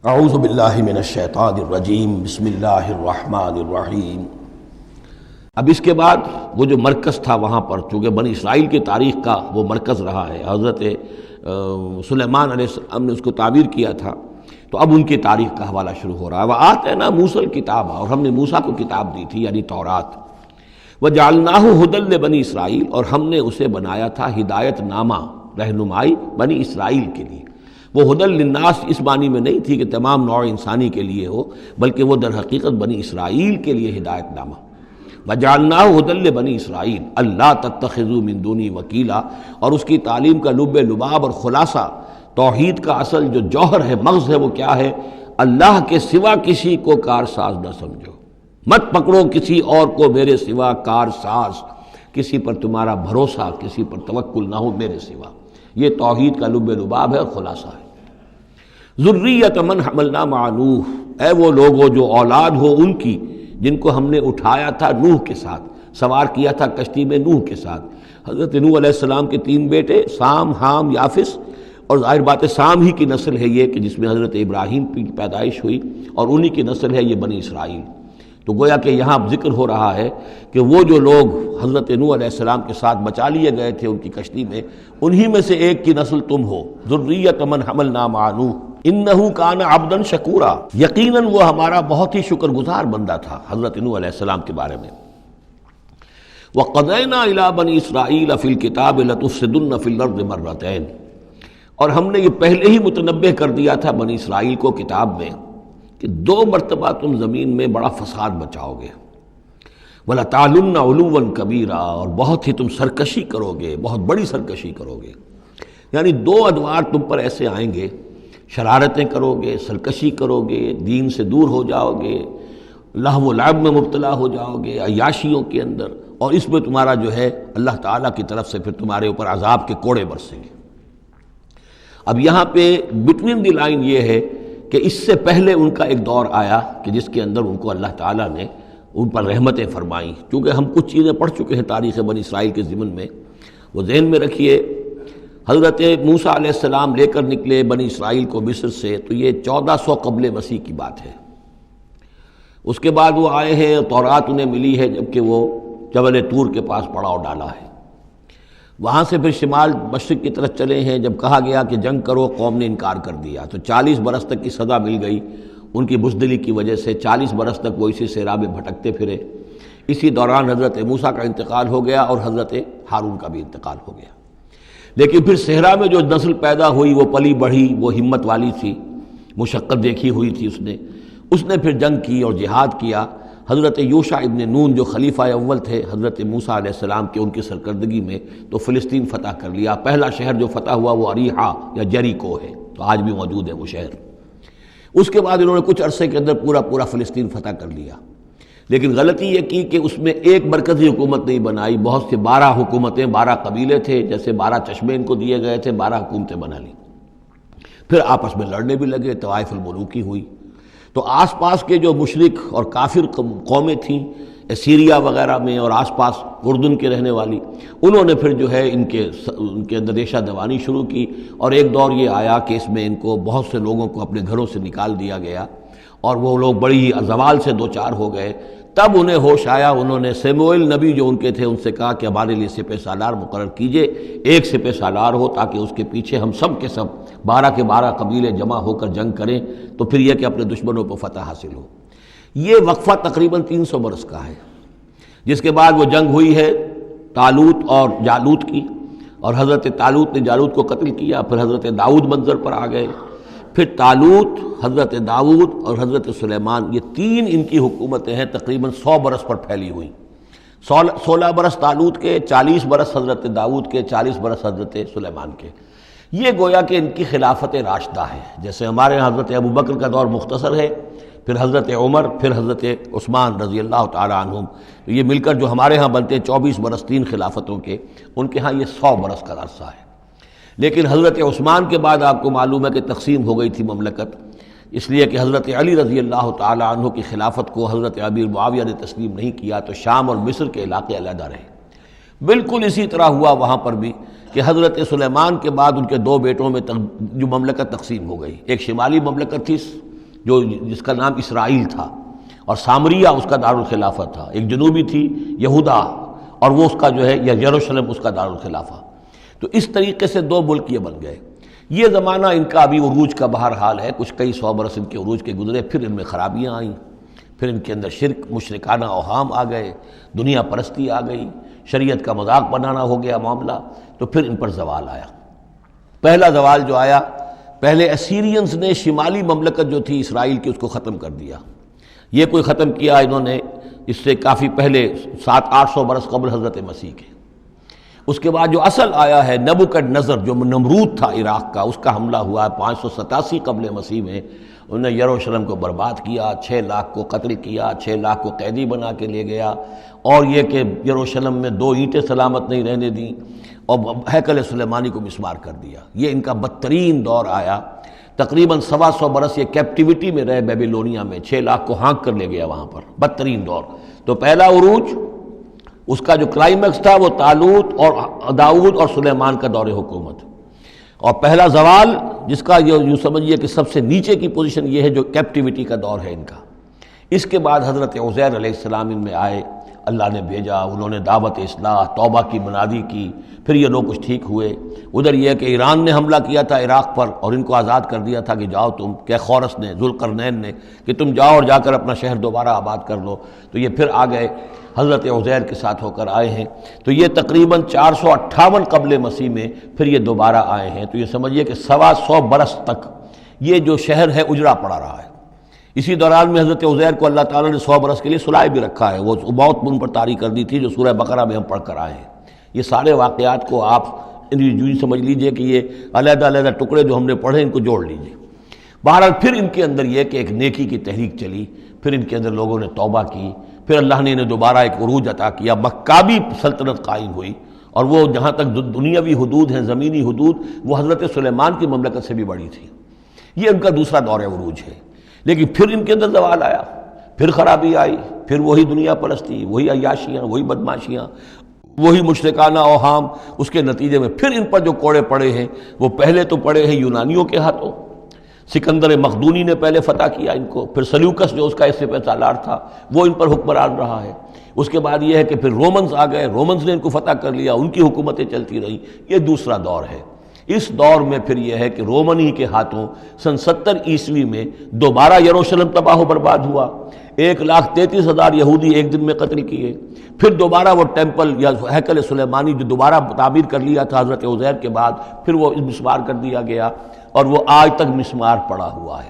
اعوذ باللہ من الشیطان الرجیم بسم اللہ الرحمن الرحیم۔ اب اس کے بعد وہ جو مرکز تھا وہاں پر، چونکہ بنی اسرائیل کی تاریخ کا وہ مرکز رہا ہے، حضرت سلیمان علیہ السلام نے اس کو تعبیر کیا تھا، تو اب ان کی تاریخ کا حوالہ شروع ہو رہا ہے۔ وآتینا موسیٰ الکتاب، اور ہم نے موسیٰ کو کتاب دی تھی یعنی توراۃ۔ وجعلناہ ھدی لبنی اسرائیل، اور ہم نے اسے بنایا تھا ہدایت نامہ، رہنمائی بنی اسرائیل کے لیے۔ وہ ھدی للناس اس معنی میں نہیں تھی کہ تمام نوع انسانی کے لیے ہو، بلکہ وہ در حقیقت بنی اسرائیل کے لیے ہدایت نامہ۔ وجعلناہ ھدی لبنی اسرائیل اللہ تتخذوا من دونی وکیلا، اور اس کی تعلیم کا لب لباب اور خلاصہ، توحید کا اصل جو جوہر ہے، مغز ہے، وہ کیا ہے؟ اللہ کے سوا کسی کو کارساز نہ سمجھو، مت پکڑو کسی اور کو میرے سوا کارساز، کسی پر تمہارا بھروسہ، کسی پر توکل نہ ہو میرے سوا۔ یہ توحید کا لب لباب ہے اور خلاصہ ہے۔ ذریۃ من حملنا مع نوح، اے وہ لوگوں جو اولاد ہو ان کی جن کو ہم نے اٹھایا تھا نوح کے ساتھ، سوار کیا تھا کشتی میں نوح کے ساتھ۔ حضرت نوح علیہ السلام کے 3 بیٹے، سام، حام، یافس، اور ظاہر بات ہے سام ہی کی نسل ہے یہ کہ جس میں حضرت ابراہیم کی پیدائش ہوئی، اور انہی کی نسل ہے یہ بنی اسرائیل۔ تو گویا کہ یہاں ذکر ہو رہا ہے کہ وہ جو لوگ حضرت نوح علیہ السلام کے ساتھ بچا لیے گئے تھے ان کی کشتی میں، انہی میں سے ایک کی نسل تم ہو۔ ذریۃ من حملنا مع نوح انہ کان عبدا شکورا، یقیناً وہ ہمارا بہت ہی شکر گزار بندہ تھا حضرت نوح علیہ السلام کے بارے میں۔ وقضینا الی بنی اسرائیل فی الکتاب لتفسدن فی الارض مرتین، اور ہم نے یہ پہلے ہی متنبہ کر دیا تھا بنی اسرائیل کو کتاب میں کہ 2 مرتبہ تم زمین میں بڑا فساد بچاؤ گے۔ وَلَتَعْلُنَّ عُلُوًّا كَبِيرًا، اور بہت ہی تم سرکشی کرو گے، بہت بڑی سرکشی کرو گے۔ یعنی 2 ادوار تم پر ایسے آئیں گے، شرارتیں کرو گے، سرکشی کرو گے، دین سے دور ہو جاؤ گے، لہو و لعب میں مبتلا ہو جاؤ گے، عیاشیوں کے اندر، اور اس میں تمہارا جو ہے اللہ تعالیٰ کی طرف سے پھر تمہارے اوپر عذاب کے کوڑے برسیں گے۔ اب یہاں پہ بٹوین دی لائن یہ ہے کہ اس سے پہلے ان کا ایک دور آیا کہ جس کے اندر ان کو اللہ تعالیٰ نے ان پر رحمتیں فرمائیں۔ چونکہ ہم کچھ چیزیں پڑھ چکے ہیں تاریخ بنی اسرائیل کے ضمن میں، وہ ذہن میں رکھیے۔ حضرت موسیٰ علیہ السلام لے کر نکلے بنی اسرائیل کو مصر سے، تو یہ 1400 قبل مسیح کی بات ہے۔ اس کے بعد وہ آئے ہیں، تورات انہیں ملی ہے جبکہ وہ جبل طور کے پاس پڑاؤ ڈالا ہے۔ وہاں سے پھر شمال مشرق کی طرف چلے ہیں، جب کہا گیا کہ جنگ کرو قوم نے انکار کر دیا، تو 40 برس تک کی سزا مل گئی ان کی بزدلی کی وجہ سے۔ 40 برس تک وہ اسی صحرا میں بھٹکتے پھرے۔ اسی دوران حضرت موسیٰ کا انتقال ہو گیا اور حضرت ہارون کا بھی انتقال ہو گیا۔ لیکن پھر صحرا میں جو نسل پیدا ہوئی وہ پلی بڑھی، وہ ہمت والی تھی، مشقت دیکھی ہوئی تھی اس نے پھر جنگ کی اور جہاد کیا۔ حضرت یوشع ابن نون جو خلیفہ اول تھے حضرت موسیٰ علیہ السلام کے، ان کی سرکردگی میں تو فلسطین فتح کر لیا۔ پہلا شہر جو فتح ہوا وہ اریحا یا جریکو ہے، تو آج بھی موجود ہے وہ شہر۔ اس کے بعد انہوں نے کچھ عرصے کے اندر پورا فلسطین فتح کر لیا۔ لیکن غلطی یہ کی کہ اس میں ایک مرکزی حکومت نہیں بنائی، بہت سے 12 حکومتیں، 12 قبیلے تھے، جیسے 12 چشمے ان کو دیے گئے تھے، 12 حکومتیں بنا لی۔ پھر آپس میں لڑنے بھی لگے، طوائف الملوکی ہوئی۔ تو آس پاس کے جو مشرک اور کافر قومیں تھیں سیریا وغیرہ میں اور آس پاس اردن کے رہنے والی، انہوں نے پھر جو ہے ان کے اندر ریشہ دوانی شروع کی، اور ایک دور یہ آیا کہ اس میں ان کو بہت سے لوگوں کو اپنے گھروں سے نکال دیا گیا، اور وہ لوگ بڑی ہی زوال سے 2-4 ہو گئے۔ تب انہیں ہوش آیا، انہوں نے سیموئیل نبی جو ان کے تھے ان سے کہا کہ ہمارے لیے سپہ سالار مقرر کیجئے، ایک سپہ سالار ہو تاکہ اس کے پیچھے ہم سب کے سب 12 کے 12 قبیلے جمع ہو کر جنگ کریں، تو پھر یہ کہ اپنے دشمنوں پر فتح حاصل ہو۔ یہ وقفہ تقریباً 300 برس کا ہے، جس کے بعد وہ جنگ ہوئی ہے طالوت اور جالوت کی، اور حضرت طالوت نے جالوت کو قتل کیا۔ پھر حضرت داؤد منظر پر آ گئے، پھر طالوت، حضرت داؤد اور حضرت سلیمان، یہ 3 ان کی حکومتیں ہیں تقریباً 100 برس پر پھیلی ہوئی۔ 16 برس طالوت کے، 40 برس حضرت داؤد کے، 40 برس حضرت سلیمان کے۔ یہ گویا کہ ان کی خلافت راشدہ ہے۔ جیسے ہمارے حضرت ابوبکر کا دور مختصر ہے، پھر حضرت عمر، پھر حضرت عثمان رضی اللہ تعالی عنہم، تو یہ مل کر جو ہمارے ہاں بنتے ہیں 24 برس 3 خلافتوں کے، ان کے ہاں یہ 100 برس کا عرصہ ہے۔ لیکن حضرت عثمان کے بعد آپ کو معلوم ہے کہ تقسیم ہو گئی تھی مملکت، اس لیے کہ حضرت علی رضی اللہ تعالی عنہ کی خلافت کو حضرت امیر معاویہ نے تسلیم نہیں کیا، تو شام اور مصر کے علاقے علیحدہ رہے۔ بالکل اسی طرح ہوا وہاں پر بھی کہ حضرت سلیمان کے بعد ان کے 2 بیٹوں میں جو مملکت تقسیم ہو گئی۔ ایک شمالی مملکت تھی جو جس کا نام اسرائیل تھا، اور سامریہ اس کا دارالخلافہ تھا، ایک جنوبی تھی یہودا اور وہ اس کا جو ہے یا یروشلم اس کا دارالخلافہ۔ تو اس طریقے سے دو ملک یہ بن گئے۔ یہ زمانہ ان کا ابھی عروج کا بہرحال ہے، کچھ کئی سو برس ان کے عروج کے گزرے، پھر ان میں خرابیاں آئیں، پھر ان کے اندر شرک، مشرکانہ اوہام آ گئے، دنیا پرستی آ گئی، شریعت کا مذاق بنانا ہو گیا معاملہ، تو پھر ان پر زوال آیا۔ پہلا زوال جو آیا، پہلے اسیرینز نے شمالی مملکت جو تھی اسرائیل کی اس کو ختم کر دیا۔ یہ کوئی ختم کیا انہوں نے اس سے کافی پہلے 700-800 برس قبل حضرت مسیح کے۔ اس کے بعد جو اصل آیا ہے نبوکڈ نظر جو نمرود تھا عراق کا، اس کا حملہ ہوا ہے 587 قبل مسیح میں۔ انہوں نے یروشلم کو برباد کیا، 6 لاکھ کو قتل کیا، 6 لاکھ کو قیدی بنا کے لے گیا، اور یہ کہ یروشلم میں 2 اینٹیں سلامت نہیں رہنے دیں، اور ہیکل سلیمانی کو مسمار کر دیا۔ یہ ان کا بدترین دور آیا۔ تقریباً 125 برس یہ کیپٹیوٹی میں رہے بیبیلونیا میں، 6 لاکھ کو ہانک کر لے گیا وہاں پر، بدترین دور۔ تو پہلا عروج اس کا جو کلائمیکس تھا وہ طالوت اور داؤد اور سلیمان کا دور حکومت، اور پہلا زوال جس کا یوں سمجھیے کہ سب سے نیچے کی پوزیشن یہ ہے جو کیپٹیوٹی کا دور ہے ان کا۔ اس کے بعد حضرت عزیر علیہ السلام ان میں آئے، اللہ نے بھیجا، انہوں نے دعوت اصلاح توبہ کی منادی کی، پھر یہ لوگ کچھ ٹھیک ہوئے۔ ادھر یہ کہ ایران نے حملہ کیا تھا عراق پر اور ان کو آزاد کر دیا تھا کہ جاؤ تم، کہ خورس نے، ذوالقرنین نے، کہ تم جاؤ اور جا کر اپنا شہر دوبارہ آباد کر لو۔ تو یہ پھر آ گئے، حضرت عزیر کے ساتھ ہو کر آئے ہیں۔ تو یہ تقریباً 458 قبل مسیح میں پھر یہ دوبارہ آئے ہیں۔ تو یہ سمجھیے کہ 125 برس تک یہ جو شہر ہے اجڑا پڑا رہا ہے۔ اسی دوران میں حضرت عزیر کو اللہ تعالیٰ نے 100 برس کے لیے سلائے بھی رکھا ہے، وہ موت ان پر طاری کر دی تھی جو سورہ بقرہ میں ہم پڑھ کر آئے ہیں۔ یہ سارے واقعات کو آپ یوں سمجھ لیجئے کہ یہ علیحدہ علیحدہ ٹکڑے جو ہم نے پڑھے ان کو جوڑ لیجئے۔ بہرحال پھر ان کے اندر یہ کہ ایک نیکی کی تحریک چلی، پھر ان کے اندر لوگوں نے توبہ کی، پھر اللہ نے انہیں دوبارہ ایک عروج عطا کیا، مکابی سلطنت قائم ہوئی، اور وہ جہاں تک دنیاوی حدود ہیں، زمینی حدود، وہ حضرت سلیمان کی مملکت سے بھی بڑی تھی۔ یہ ان کا دوسرا دور عروج ہے۔ لیکن پھر ان کے اندر زوال آیا، پھر خرابی آئی، پھر وہی دنیا پرستی، وہی عیاشیاں، وہی بدماشیاں، وہی مشرکانہ اوہام۔ اس کے نتیجے میں پھر ان پر جو کوڑے پڑے ہیں وہ پہلے تو پڑے ہیں یونانیوں کے ہاتھوں، سکندر مقدونی نے پہلے فتح کیا ان کو، پھر سلیوکس جو اس کا اسپہ سالار تھا وہ ان پر حکمران رہا ہے۔ اس کے بعد یہ ہے کہ پھر رومنز آ گئے، رومنز نے ان کو فتح کر لیا، ان کی حکومتیں چلتی رہیں۔ یہ دوسرا دور ہے۔ اس دور میں پھر یہ ہے کہ رومنی کے ہاتھوں سن 70 عیسوی میں دوبارہ یروشلم تباہ و برباد ہوا، 1,33,000 یہودی ایک دن میں قتل کیے۔ پھر دوبارہ وہ ٹیمپل یا ہیکل سلیمانی جو دوبارہ تعمیر کر لیا تھا حضرت عزیر کے بعد، پھر وہ مسمار کر دیا گیا، اور وہ آج تک مسمار پڑا ہوا ہے۔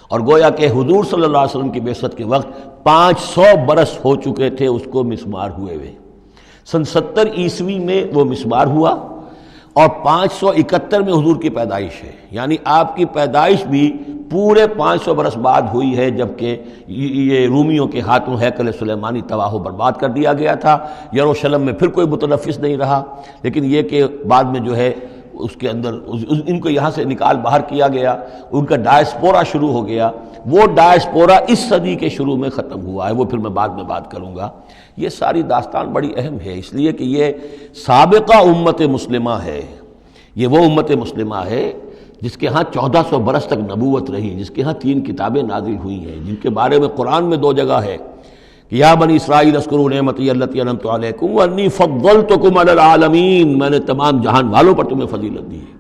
اور گویا کہ حضور صلی اللہ علیہ وسلم کی بعثت کے وقت 500 برس ہو چکے تھے اس کو مسمار ہوئے ہوئے۔ سن 70 عیسوی میں وہ مسمار ہوا، اور 571 میں حضور کی پیدائش ہے، یعنی آپ کی پیدائش بھی پورے 500 برس بعد ہوئی ہے، جبکہ یہ رومیوں کے ہاتھوں ہیکل سلیمانی تباہ و برباد کر دیا گیا تھا۔ یروشلم میں پھر کوئی متنفس نہیں رہا، لیکن یہ کہ بعد میں جو ہے اس کے اندر ان کو یہاں سے نکال باہر کیا گیا، ان کا ڈائسپورا شروع ہو گیا۔ وہ ڈائسپورا اس صدی کے شروع میں ختم ہوا ہے، وہ پھر میں بعد میں بات کروں گا۔ یہ ساری داستان بڑی اہم ہے، اس لیے کہ یہ سابقہ امت مسلمہ ہے۔ یہ وہ امت مسلمہ ہے جس کے ہاں 1400 برس تک نبوت رہی، جس کے ہاں 3 کتابیں نازل ہوئی ہیں، جن کے بارے میں قرآن میں 2 جگہ ہے کہ یا بنی اسرائیل اذکروا نعمتی التی انعمت علیکم وانی فضلتکم علی العالمین، میں نے تمام جہان والوں پر تمہیں فضیلت دی ہے۔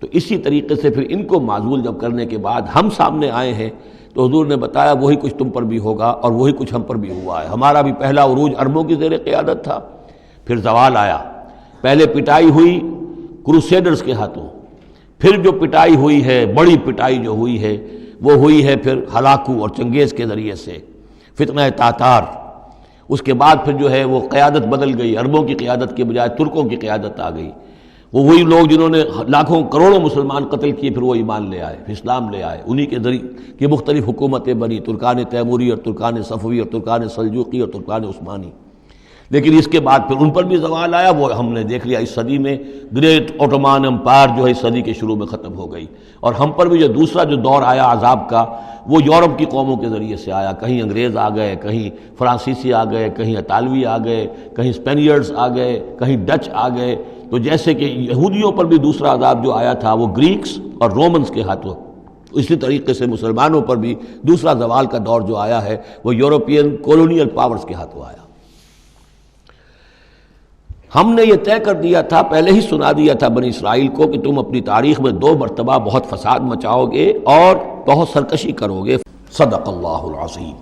تو اسی طریقے سے پھر ان کو معزول جب کرنے کے بعد ہم سامنے آئے ہیں تو حضور نے بتایا وہی کچھ تم پر بھی ہوگا اور وہی کچھ ہم پر بھی ہوا ہے۔ ہمارا بھی پہلا عروج عربوں کی زیر قیادت تھا، پھر زوال آیا۔ پہلے پٹائی ہوئی کروسیڈرز کے ہاتھوں، پھر جو پٹائی ہوئی ہے، بڑی پٹائی جو ہوئی ہے وہ ہوئی ہے پھر ہلاکو اور چنگیز کے ذریعے سے، فتنہ تاتار۔ اس کے بعد پھر جو ہے وہ قیادت بدل گئی، عربوں کی قیادت کے بجائے ترکوں کی قیادت آ گئی۔ وہ وہی لوگ جنہوں نے لاکھوں کروڑوں مسلمان قتل کیے پھر وہ ایمان لے آئے، اسلام لے آئے، انہی کے ذریعے کی مختلف حکومتیں بنی، ترکان تیموری اور ترکان صفوی اور ترکان سلجوقی اور ترکان عثمانی۔ لیکن اس کے بعد پھر ان پر بھی زوال آیا، وہ ہم نے دیکھ لیا اس صدی میں گریٹ اوٹومان امپائر جو ہے اس صدی کے شروع میں ختم ہو گئی۔ اور ہم پر بھی جو دوسرا جو دور آیا عذاب کا وہ یورپ کی قوموں کے ذریعے سے آیا، کہیں انگریز آ گئے، کہیں فرانسیسی آ گئے، کہیں اطالوی آ گئے، کہیں اسپینیئرز آ گئے، کہیں ڈچ آ گئے۔ تو جیسے کہ یہودیوں پر بھی دوسرا عذاب جو آیا تھا وہ گریکس اور رومنز کے ہاتھوں اسی طریقے سے مسلمانوں پر بھی دوسرا زوال کا دور جو آیا ہے وہ یورپین کولونیل پاورز کے ہاتھوں آیا۔ ہم نے یہ طے کر دیا تھا، پہلے ہی سنا دیا تھا بنی اسرائیل کو کہ تم اپنی تاریخ میں 2 مرتبہ بہت فساد مچاؤ گے اور بہت سرکشی کرو گے۔ صدق اللہ العظیم۔